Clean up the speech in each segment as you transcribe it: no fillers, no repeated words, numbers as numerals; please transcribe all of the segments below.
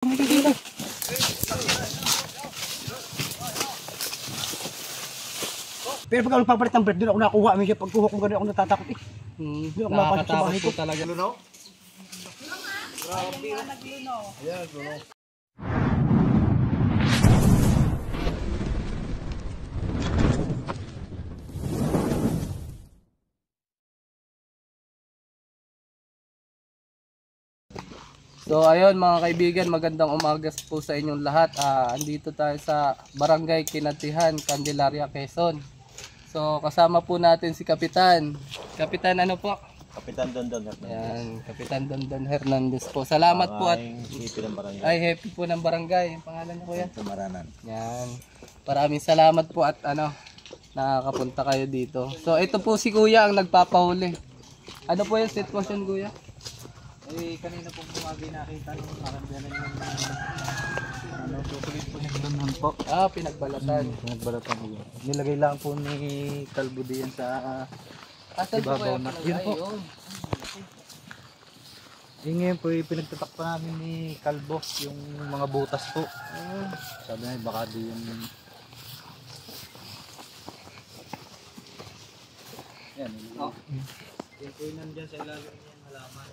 Pero pag ako papalit ng bread, doon ako nakuha. May siya pagkuha kong gano'n ako natatakot eh. Doon ako mapasok sa bahay ko. Talaga. Lunaw? Grabe. Naglunaw. Ayan, lunaw. So ayun mga kaibigan, magandang umaga po sa inyong lahat. Andito tayo sa Barangay Kinatihan, Candelaria, Quezon. So kasama po natin si Kapitan. Kapitan ano po? Kapitan Dondon Hernandez. Yan, Kapitan Dondon Hernandez po. Salamat po at happy ng barangay. ay happy po ng barangay. Ang pangalan niyo kuya? Tumaranan. Yan. Maraming salamat po at nakakapunta kayo dito. So ito po si kuya ang nagpapahuli. Ano po yung sitwasyon kuya? Eh, kanina pong bumagi nakita nung maramdaman yung tutulit po nagdanan po. Pinagbalatan. Pinagbalatan po. Nilagay lang po ni Kalbo diyan sa Asan po ibabaw kaya na. palagay? Yun po. Ayun. Ngayon po pinagtatak pa namin ni Kalbo yung mga butas po. Sabi niya baka di yung yan. Yan po yung nandyan sa ilalim niya halaman.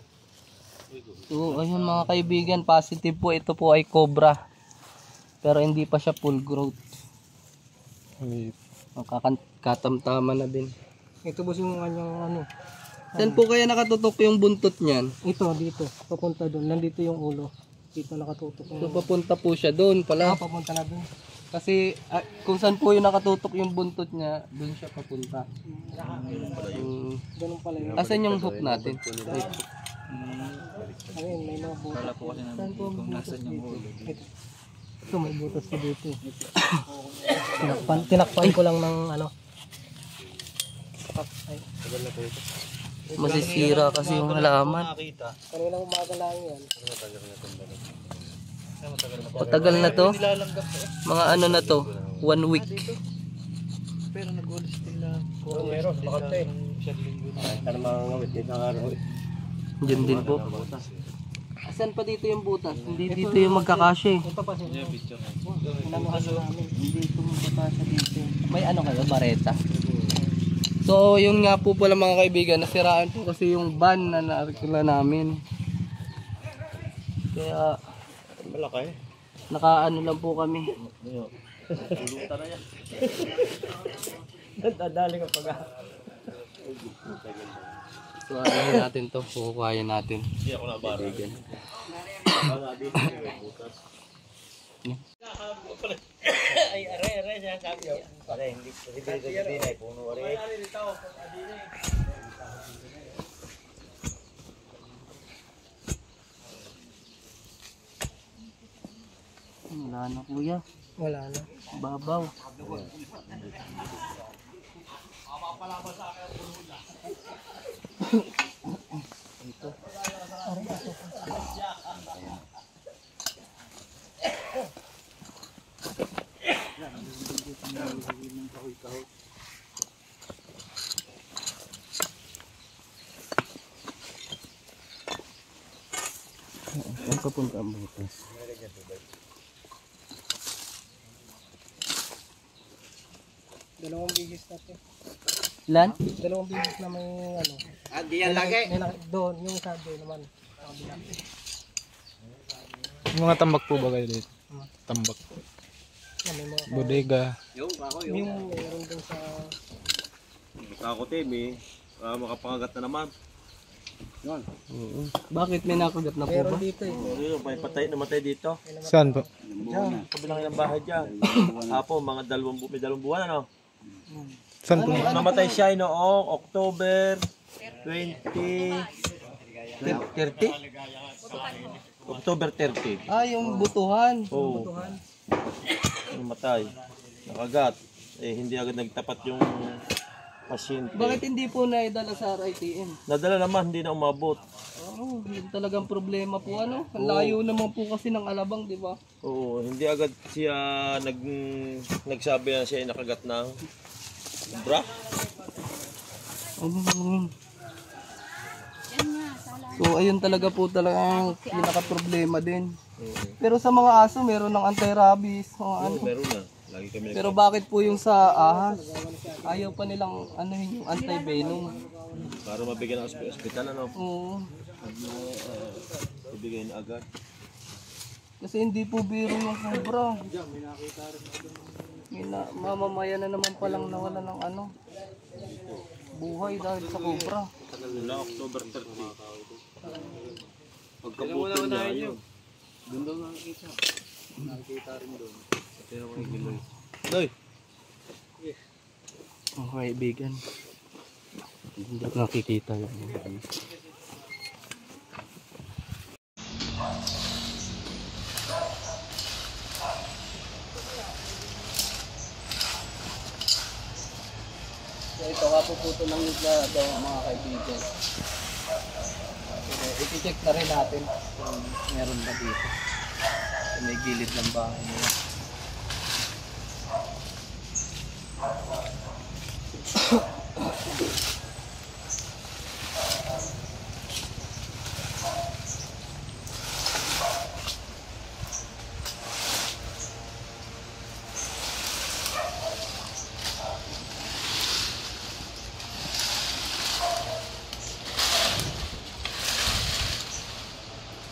So ayun mga kaibigan, positive po ito po ay cobra. Pero hindi pa siya full growth. Katamtaman na din. Ito po yung kanyang Saan po kaya nakatutok yung buntot niyan? ito dito, papunta doon. Nandito yung ulo. Dito nakatutok. So papunta po siya doon pala. Papunta na doon. Kasi kung saan po yung nakatutok yung buntot niya, doon siya papunta. Ganun pala yun. Asan yung hook natin? Ayun, may mga butas. Wala po kasi namin kung nasan yung ulo. Ito may butas pa dito. Tinakpan ko lang ng ay. Masisira kasi yung halaman. Kanilang umaga lang yan. Matagal na to? Mga ano na to? 1 week. Pero nag-ulis nila. Meron, makante. Ano mga ngawit dito ang araw. Diyan din po. Asan pa dito yung butas? Hindi dito yung magkakasya eh. Ito pa siya. Inanuhan namin. Hindi ito magkakasya dito. May ano kayo? Bareta? So yun nga po pala mga kaibigan, nasiraan po kasi yung van na naarikula namin. Kaya Malaki. nakaano lang po kami. Pulutan na yan. Dadali ka pag So ano natin to, kukuhayan natin. Hindi ako nabara. Ay, are siya sabi. Pare, hindi ay puno are. Wala na kuya. Wala na. Babaw. Ito. Saan papunta ang butas? Dalawang bigis na to. Ilan? Dalawang bigis na may Hindi yan lagi. doon, yung sabi naman. Yung mga tambak po ba kayo dito? Tambak. May mga Bodega. Yung ako yung meron doon sa Ako Temi, makapangagat na naman. Bakit may nakagat na po ba? meron dito eh. May namatay dito. Saan po? Diyan, kabilang ng bahay dyan. Apo, mga may dalawang buwan ano. Saan po? Namatay siya noong October 20... 30? October 30. Yung butuhan. Oo. Namatay. Nakagat. Hindi agad nagtapat yung pasyente. Bakit hindi po naidala sa RITM? Nadala naman, hindi na umabot. Yun talagang problema po Ang layo naman po kasi ng Alabang, di ba? Oo, hindi agad siya nagsabi na siya ay nakagat ng bra. Ano? Yan nga, sala So ayun talaga po talaga yung pinaka-problema din. Pero sa mga aso meron ng anti-rabies, mga ano. Meron na. Lagi kami Pero bakit po yung sa ahas, ayaw pa nilang ano yung anti-venom? para mabigyan ng ospital ano. Oo. Ibigay na agad. Kasi hindi po biro yung cobra. Mamamaya na naman palang nawala ng ano, buhay dahil sa cobra. Mula October 30. Pagkabuto niya yun. Doon daw nakikita. Nakikita rin doon. Ito yung mga giloy. Doy. Mga kaibigan, hindi ko nakikita yun. So ito kapuputo ng nila daw mga kaibigan. So, i-check na rin natin kung meron ba dito. So, may gilid ng bahay nila.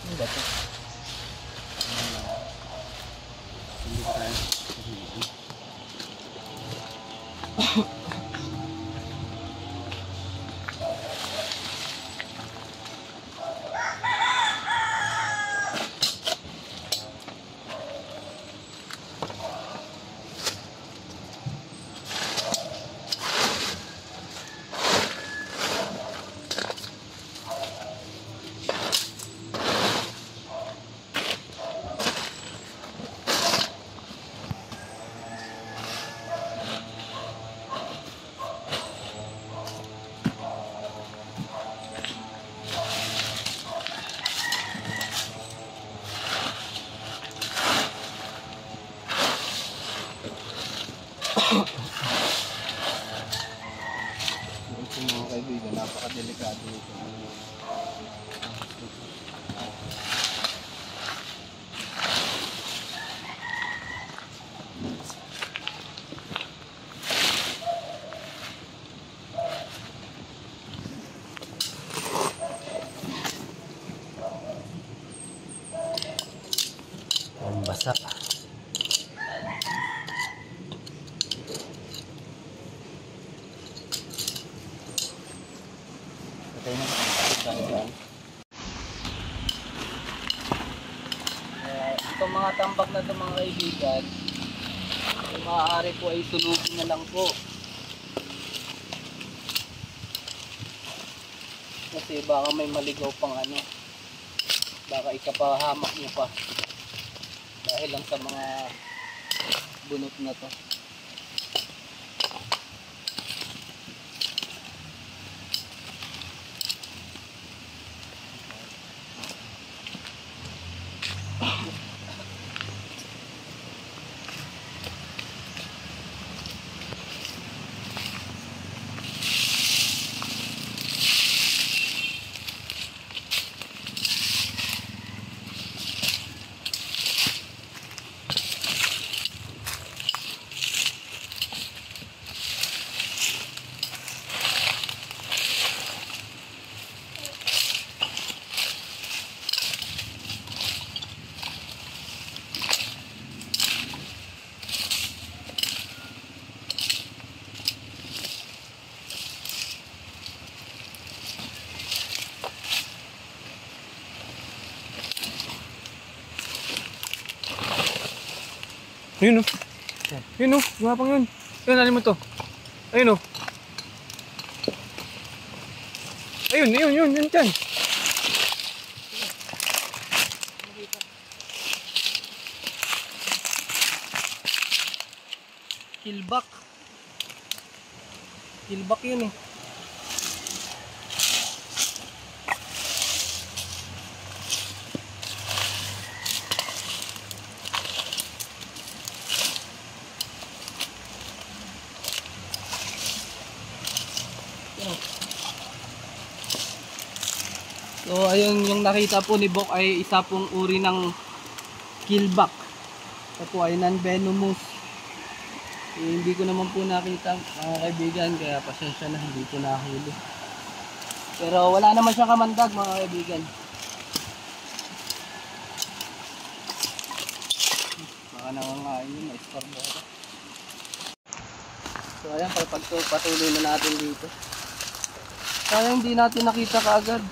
Ano ba ito? Ito mga kaibigan, napakadelikado ito. Ang basa. Itong mga tambak na ito mga kaibigan, kung maaari po ay sunugin na lang po. Kasi baka may maligaw pang ano, baka ikapahamak nyo pa dahil lang sa mga bunot na to. Yun oh. Yun oh, gumapang yun. Yun, alin mo to. Ayun oh. Ayun, yun dyan. Kilbak. Kilbak yun eh. So ayun, yung nakita po ni Bok ay isa pong uri ng keelback. Ito po ay non-venomous. Hindi ko naman po nakita mga kaibigan, kaya pasensya na, hindi ko nahuli. Pero wala naman siyang kamandag mga kaibigan. Baka nangangain yun, na-istorbo ako. So ayan, patuloy na natin dito. Kaya hindi natin nakita kaagad.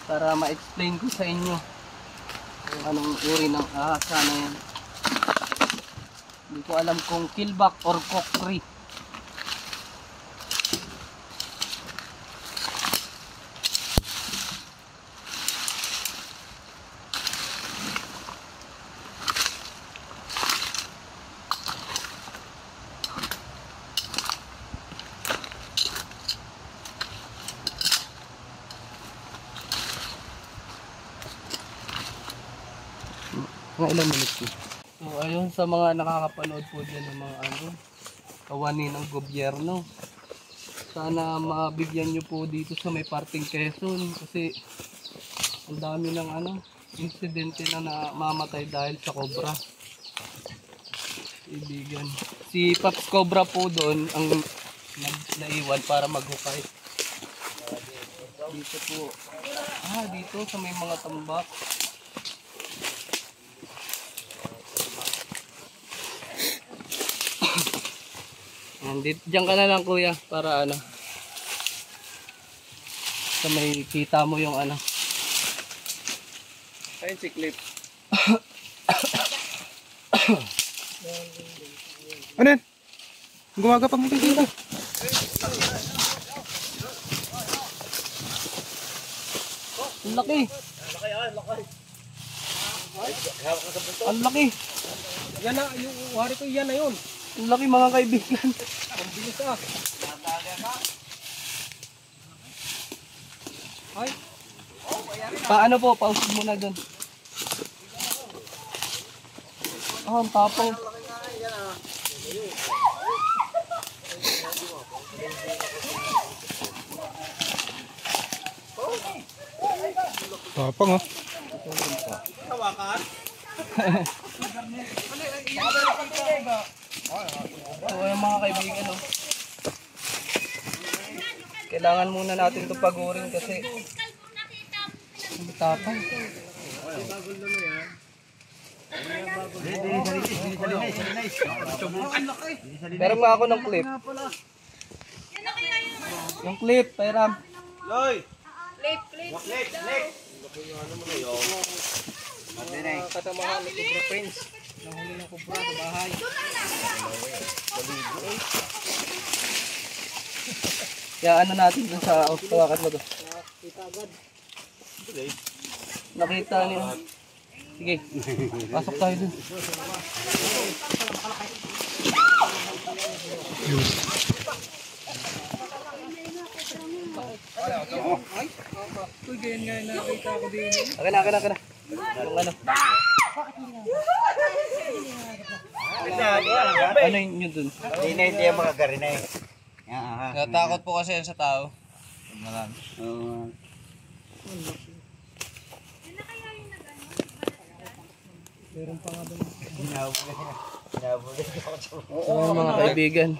Para ma-explain ko sa inyo kung anong uri ng ahas na yan. Hindi ko alam kung keelback or cockcree. Mga ilang minutes po. So ayun, sa mga nakakapanood po dyan ng mga kawani ng gobyerno, sana mabigyan nyo po dito sa may parting Quezon, kasi ang dami ng insidente na namamatay dahil sa cobra. Ibigan. Si Paps Cobra po doon ang naiwan para maghukay. Dito po. Dito sa may mga tambak. Diyan ka na lang kuya para sa may kita mo yung Ayun si Clip. Ano yan? Gumagapang mo dito. Ang laki. Ang laki. Yan na, yung wari ko yan na yun. Ang laki mga kaibigan. Ang bilis Ay. Paano po? Pausog muna doon. Ang tapaw. Tapang ha. Tawakan. So ayun mga kaibigan, kailangan muna natin ito pagurin kasi ang tapang. Meron nga ako ng clip. Yung clip, Pairam. Loy! Clip. Katamahan ni Cobra Prince. Nahuli ng Cobra sa bahay. Kaya natin dun sa tawakan mo doon. Nakita niyo. Sige, pasok tayo dun. Uy, ganyan nga nakita ko din. Akin na. Yung ano yun dun? Hindi yung mga garinay. Natakot po kasi yan sa tao. Marami. Oo mga kaibigan.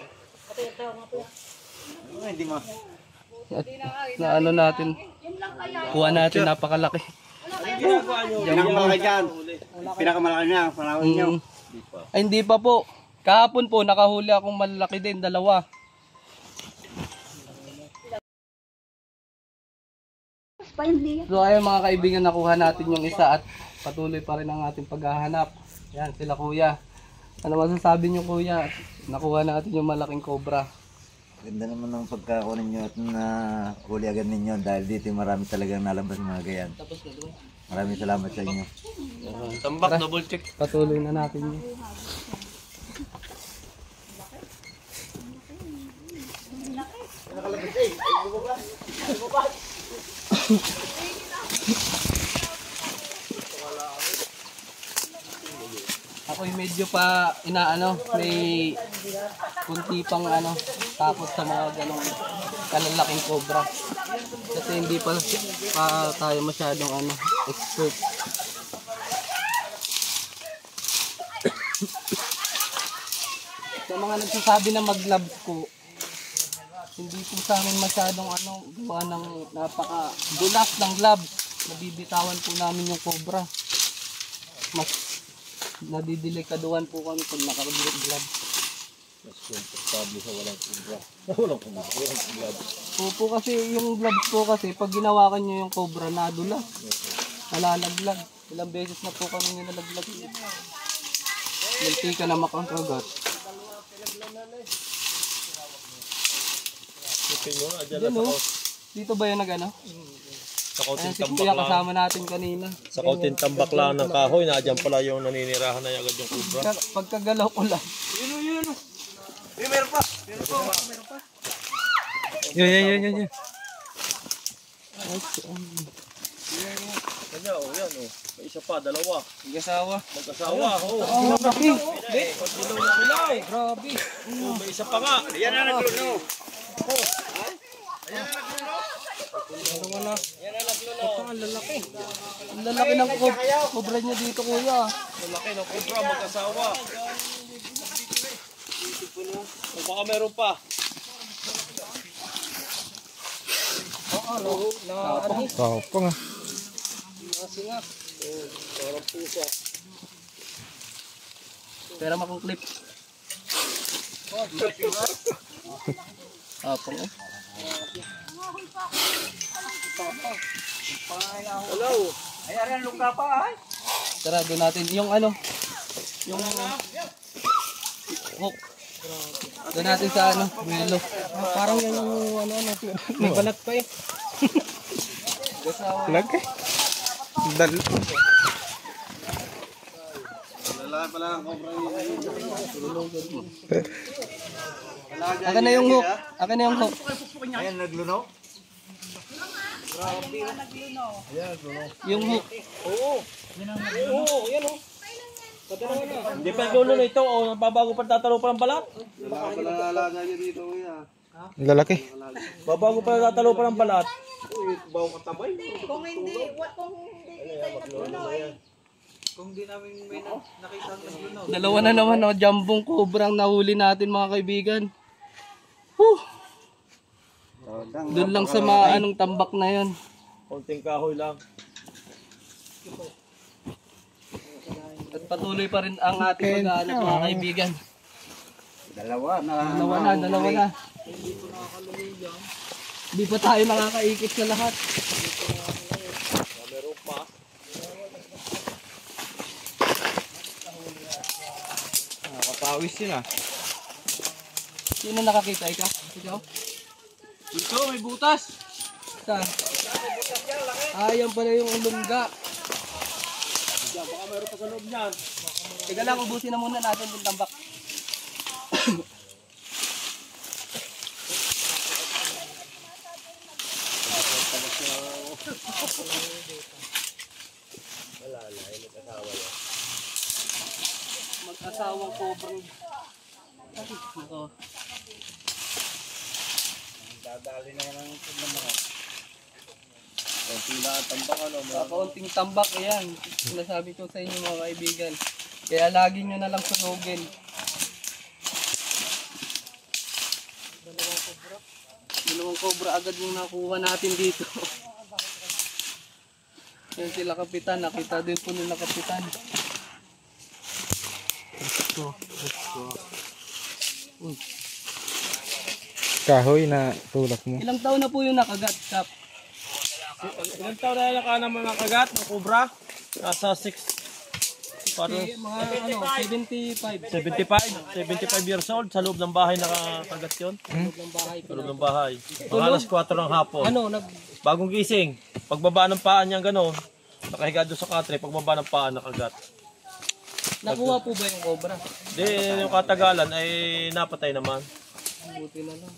Hindi mo. Na ano natin, kuha natin napakalaki. Pinakamalaki dyan. Pinakamalaki niya. Panahon niyo. Ay hindi pa po. Kahapon po nakahuli akong malalaki din, dalawa. So ayun mga kaibigan, nakuha natin yung isa at patuloy pa rin ang ating paghahanap. Yan sila kuya. Ano masasabi niyo kuya? Nakuha natin yung malaking cobra. Ganda naman ng pagkakuha ninyo at na huli agad ninyo dahil dito marami talagang nalabas mga gayan. Tapos na doon. Maraming salamat sa inyo. Tambak, double check. Patuloy na natin yun. Ako'y medyo pa may kunti pang takot sa mga ganong kalalaking cobra. Kasi hindi pa tayo masyadong expert. Sa mga nagsasabi na mag-gloves ko, hindi po sa amin masyadong gawa ng napaka-dulas ng gloves. Nabibitawan po namin yung cobra. Mas nadidelikaduhan po kami pag naka-gloves. Mas komportable sa walang cobra. Walang gloves. Opo, kasi yung gloves po kasi pag ginawakan nyo yung cobra nadula. Nalalaglag. Ilang beses na po kami nilalaglag. Munti ka na makakagat. Diyan o. Dito ba yung nag-ano? Sa Ayan kauting si tambak Kuya lang. kasama natin kanina. Sa kauting tambak lang ng kahoy, nadyan pala yung naninirahan na agad yung cobra. Pagkagalaw ko lang. Yan. Kanya, yan May isa pa, dalawa. Mag-asawa. Mag-asawa, Oh, laki. Dilaw na ilaw. Grabe. May isa pa nga. Yan na nagluno. Ang lalaki. Ang lalaki ng cobra niya dito, kuya. Malaki ng cobra, mag-asawa. O baka meron pa. Kapang ah. Pero makong clip. Apong eh. Hello. Sarado natin yung yung hook. Doon natin sa wilo. Parang yan yung may balat pa eh. Lag eh. Akin na yung hook. Akin na yung hook. Ayan, nagluno. Yung hook. Hindi pa yung na ito. O, babago pa tatalo pa ng balat. Lalaki. Babago pa tatalo pa ng balat. Kung di namin may nakita ang naglunaw. Dalawa na naman jambong cobra ang nahuli natin, mga kaibigan. Whew. Doon lang sa mga tambak na yon. Konting kahoy lang. At patuloy pa rin ang ating pag-aanap, mga kaibigan. Dalawa na. Dalawa na. Hindi pa tayo nakakaikot sa lahat. Meron pa. Nakapawis yun ah. Sino nakakita? Ikaw? Ito, may butas. Saan? Ayan pala yung ulungga. Baka meron pa sa loob niyan. Teka lang, ubusin na muna natin yung tambak. Mag-asawang cobrang. Ito. Dadali na lang ito naman. Konti lang ang tambak, Kaunting tambak, ayan. Sinasabi ko sa inyo, mga kaibigan. Kaya lagi nyo na lang sunugin. Dalawang cobra agad yung nakuha natin dito. Yan sila kapitan, nakita din po nila kapitan. Kahoy na tulak mo. Ilang taon na po yung nakagat, Kap? Ilang taon na ka ng mga kagat ng cobra? Nasa 6. Parang Mga 75. 75 years old. Sa loob ng bahay nakakagat yun. Ng bahay. Sa loob ng bahay. Mga alas 4 ng hapon. Bagong gising. Pagbaba ng paa niya gano'n. Nakahiga doon sa katre. Pagbaba ng paa nakagat. Nakuha po ba yung cobra? Di yung katagalan ay napatay naman. Buti na lang.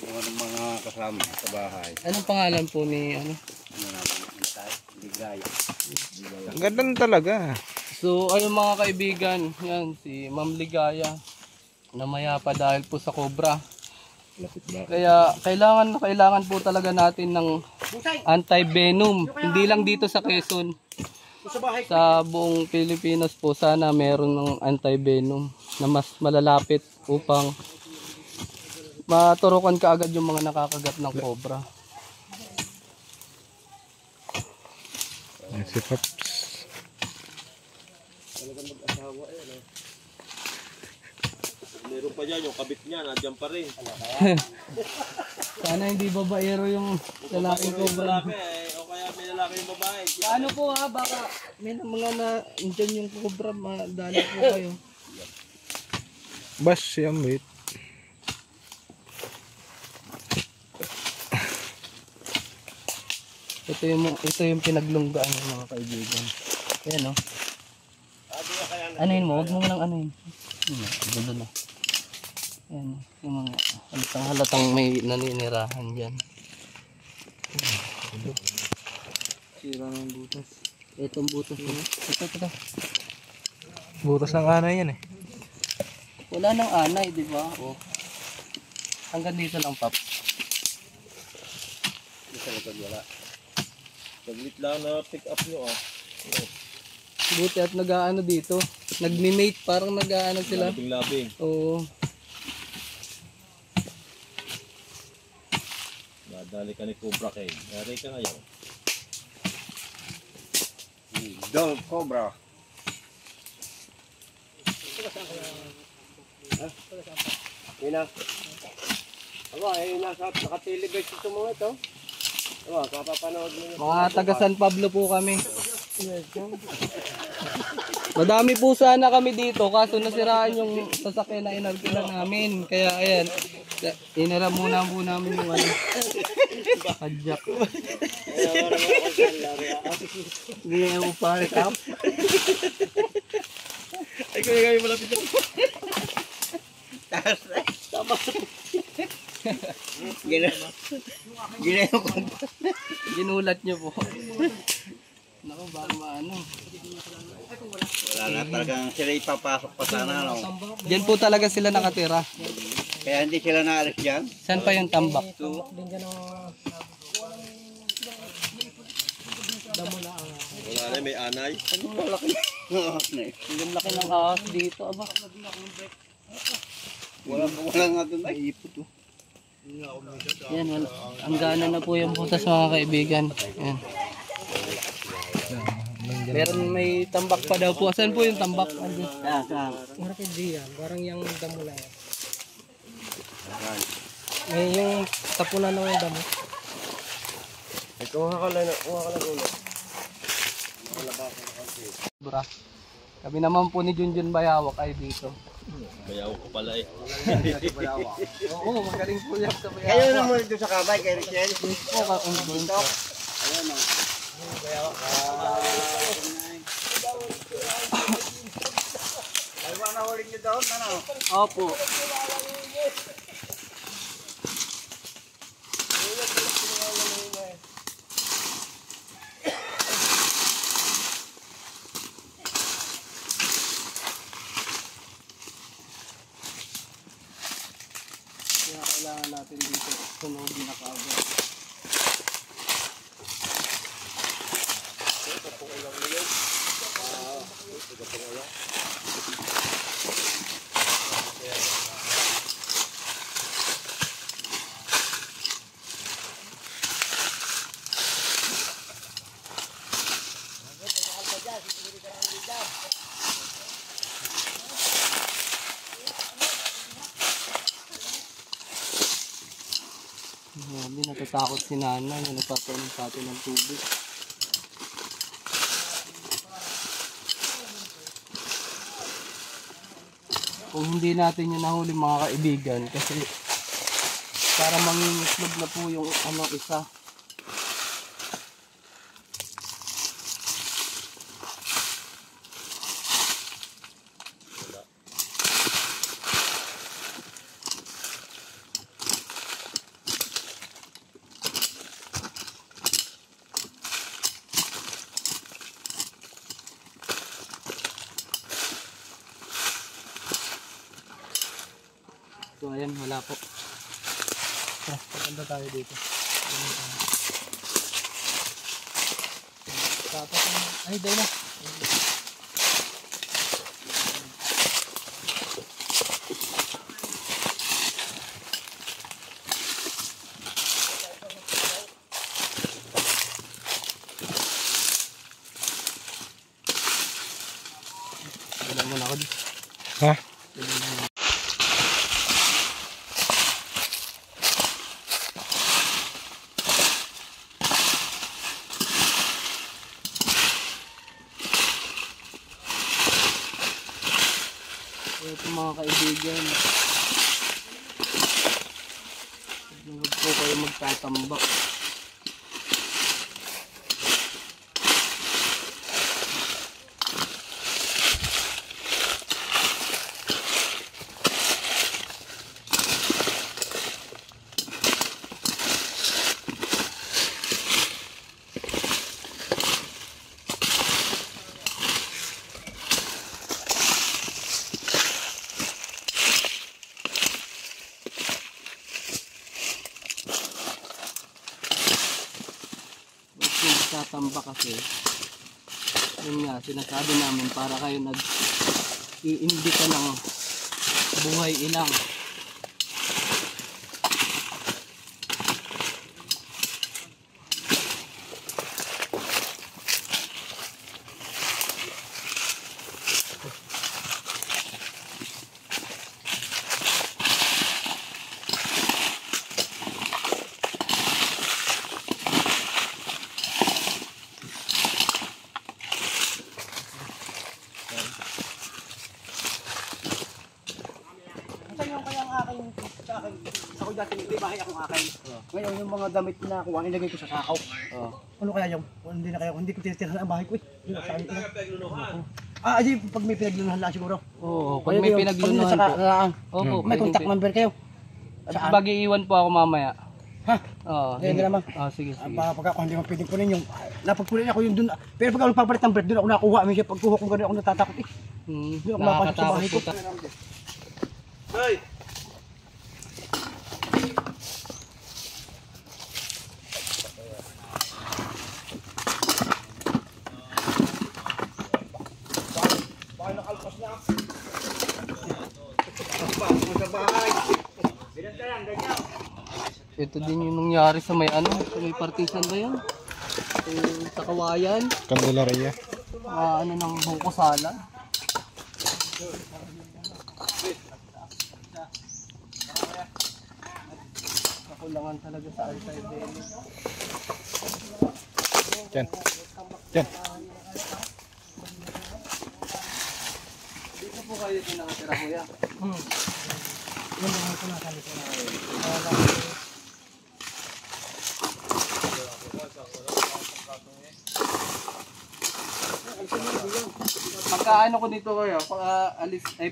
Yung mga kasama sa bahay. Anong pangalan po ni Ligaya. Ang ganda talaga. So ayun, mga kaibigan, yan si Ma'am Ligaya. namayapa dahil po sa cobra. Kaya kailangan po talaga natin ng anti-venom. Hindi lang dito sa Quezon. Sa buong Pilipinas po sana meron ng anti-venom na mas malalapit upang maturukan kaagad yung mga nakakagat ng cobra. Si Pops. Meron pa dyan, yung kabit niya, nandiyan pa rin. Sana hindi babaero yung lalaking cobra. O kaya may lalaki yung babae. Ano po ha, baka may mga na andyan yung cobra, madali po kayo. Bash yung bait. Ito yung pinaglunggaan ng mga kaibigan. Ayan o. Anuhin mo, huwag mo nang anuhin. Gulo na. Ayan, yung mga halatang may naninirahan dyan. Sira ng butas. Itong butas mo. Ito. Butas ng anay yan eh. Wala nang anay, di ba? O. Hanggang dito lang, Pap. Sa likod wala. Saglit lang na pick up nyo Buti at nag-aano dito. Nagmi-mate, parang nag-aano sila. Labing-labing. Oo. Nadali ka ni Cobra Kai. Yari ka ngayon. Dol Cobra. Ina. Aba, nakateleguys ito mga ito. Aba, papapanood mo yun. Mga taga San Pablo po kami. Madami po sana kami dito kaso nasiraan yung sasakyan na inarkila namin. Kaya ayan, inara muna po namin yung ano. Padjak. Hindi mo pare kap. Ay, kaya kayo malapit ako. Ginulat nyo po. Naku, baka maano. Wala na talagang sila ipapasok pa sana, no? Diyan po talaga sila nakatira. Kaya hindi sila naalis dyan. Saan pa yung tambak? Wala na, may anay. Yung laki ng ahas dito. Aba. Wala nga doon ay ipot. Yan, wala. Ang gana na po yung butas mga kaibigan. Yan. Meron may tambak pa daw po. Saan po yung tambak? Barang yung damo na yan. May yung tapunan ng damo. Kuha ka lang ulo. Bra. Kami naman po ni Junjun Bayawak ay dito. Bayaw ko pala eh. Oo, magaling po yan sa Bayawak. Kayo naman dito sa kabay, kay Richel. Po ka kung dito. Ayan o. Ay, na huling nyo doon, ano? Opo. Kaya kailangan natin dito sunogin na kaagad. Grabe, natatakot si nanay na nagpapainom sa atin ng tubig. Kung hindi natin yun nahuli mga kaibigan kasi para mangingitlog na po yung ano isa. So ayan, wala po. Paganda tayo dito. Tapos, ay, dahil na. Wala muna ako dito. Ha? Ito mga kaibigan, huwag po kayo magtatambak. Tatamba kasi yun nga sinasabi namin para kayo nag-iimbita ng buhay ilang. Ako dati may bahay akong akin. Ngayon yung mga damit na kuha nilagay ko sa sakaw. Ano kaya yung hindi na kaya hindi ko titirahan ang bahay ko eh. Hindi na saan ito. Pag may pinaglunuhan lang siguro. Oo, pag may pinaglunuhan po. Opo, May contact number kayo. Saan? Bag-iiwan po ako mamaya. Ha? Oo. Hindi naman. Sige, sige. Pagka hindi mo pwedeng kunin yung napagpunin ako yung dun. Pero pag ako papalit ng bread doon ako nakuha. Minsan pagkuha ko gano'n ako natatakot eh. Doon ako mapasok sa bahay ko. Hey! Ito din yung nangyari sa may ano, sa may partisan ba yan? Sa kawayan. Candelaria. Ano ng buko sala. Nakulangan talaga sa Altair. Yan. Yan. Dito po kayo din nakatira kuya. Yung mga ko nakali ko na. Pagka ano ko dito kayo,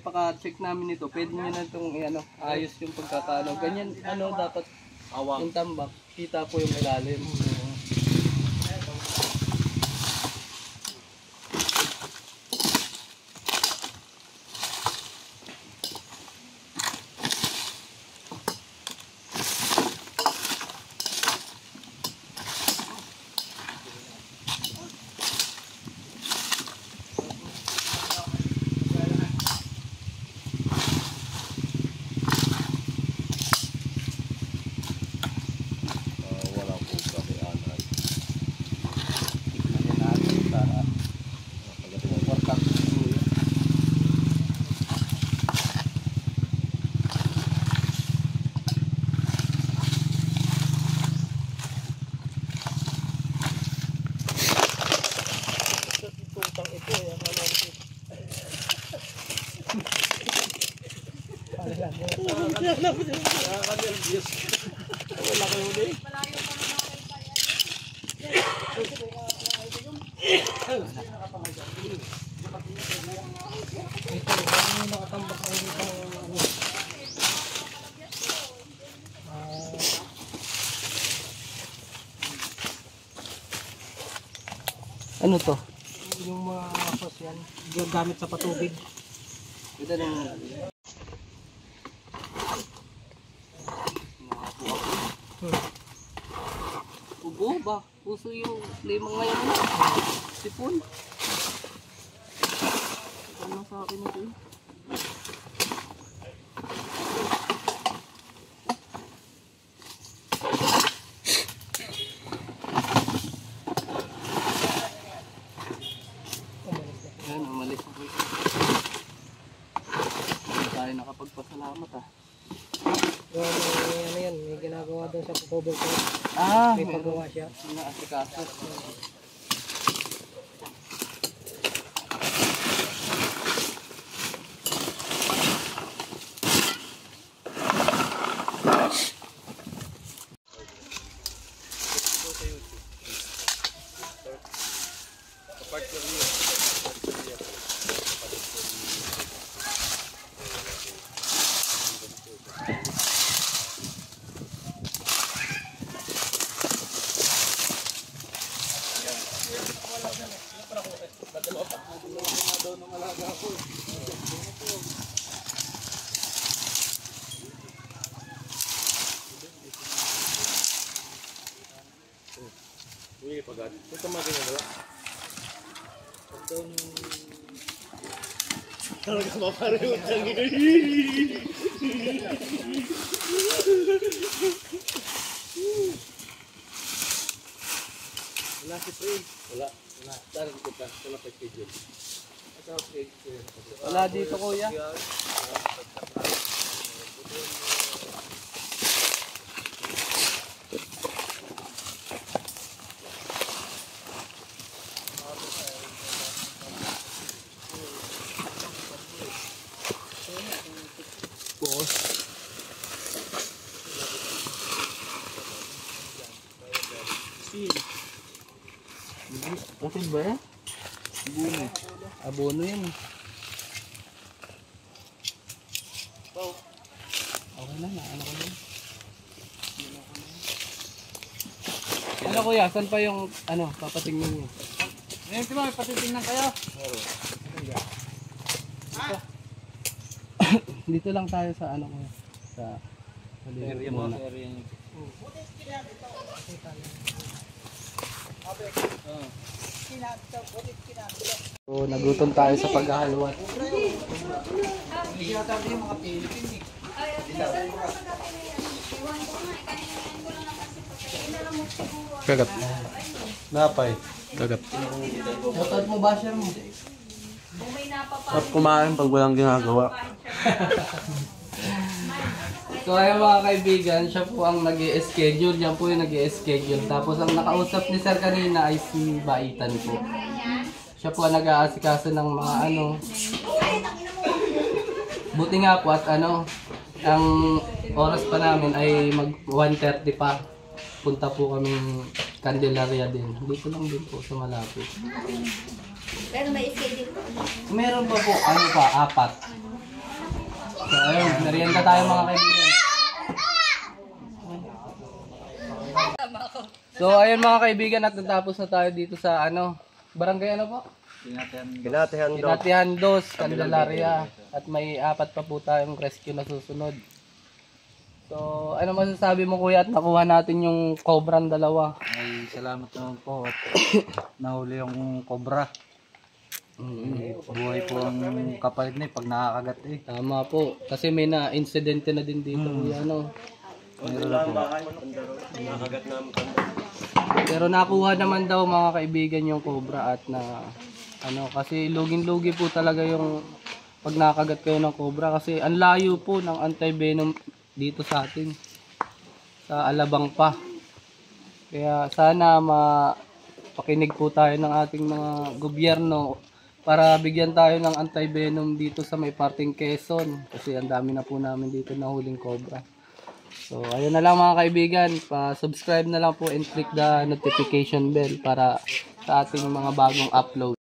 pagka-check namin ito, pwede nyo na itong ayos yung pagkakano. Ganyan, dapat yung tambak, kita po yung ilalim. Ano to? Yung mga sos yan. Yung gamit sa patubig. Ito nang Aba, puso yung lemang ngayon. Sipon. Ano sa akin ito eh. Ayan, umalis ako. Hindi tayo nakapagpasalamat ah. Ano yan, may ginagawa daw sa cover ko. Ah, May paggawa siya. mga asikaso. Wala dito kuya. Asin ba yan? Abono. Abono yan. Okay na, ano ko na. Ano kuya, saan pa yung papatingin niyo? Ngayon si Mami, patitingnan kayo. Dito lang tayo sa kuya. Sa area mo. So, nagutom tayo sa paghahalwat. Kagat. Napay. Kagat. Shoutout mo ba siya mo? Sarap kumain pag walang ginagawa. So ayun mga kaibigan, siya po ang nag-i-schedule. Yan po yung nag-i-schedule. Tapos ang nakausap ni Sir kanina ay si Baitan po. Siya po ang nag-aasikaso ng mga buti nga po at ang oras pa namin ay mag 1:30 pa. Punta po kaming Candelaria din. Dito lang din po sa malapit. Pero may schedule po. Meron pa po, 4. So ayun, merienda tayo mga kaibigan. So ayun mga kaibigan, at natapos na tayo dito sa barangay po? Kinatihan 2, Candelaria. At may 4 pa po tayong rescue na susunod. So ano masasabi mo kuya at nakuha natin yung cobrang 2? Ay, salamat naman po at nahuli yung cobra. Buhay po ang kapalit na pag nakakagat eh. Tama po, kasi may na-insidente na din dito kuya Meron na po. Pero nakuha naman daw mga kaibigan yung cobra at kasi lugin-lugi po talaga yung pag nakagat kayo ng cobra kasi ang layo po ng anti-venom dito sa atin sa Alabang pa. Kaya sana mapakinig po tayo ng ating mga gobyerno para bigyan tayo ng anti-venom dito sa may parting Quezon kasi ang dami na po namin dito na huling cobra. So ayun na lang mga kaibigan, pa-subscribe na lang po and click the notification bell para sa ating mga bagong upload.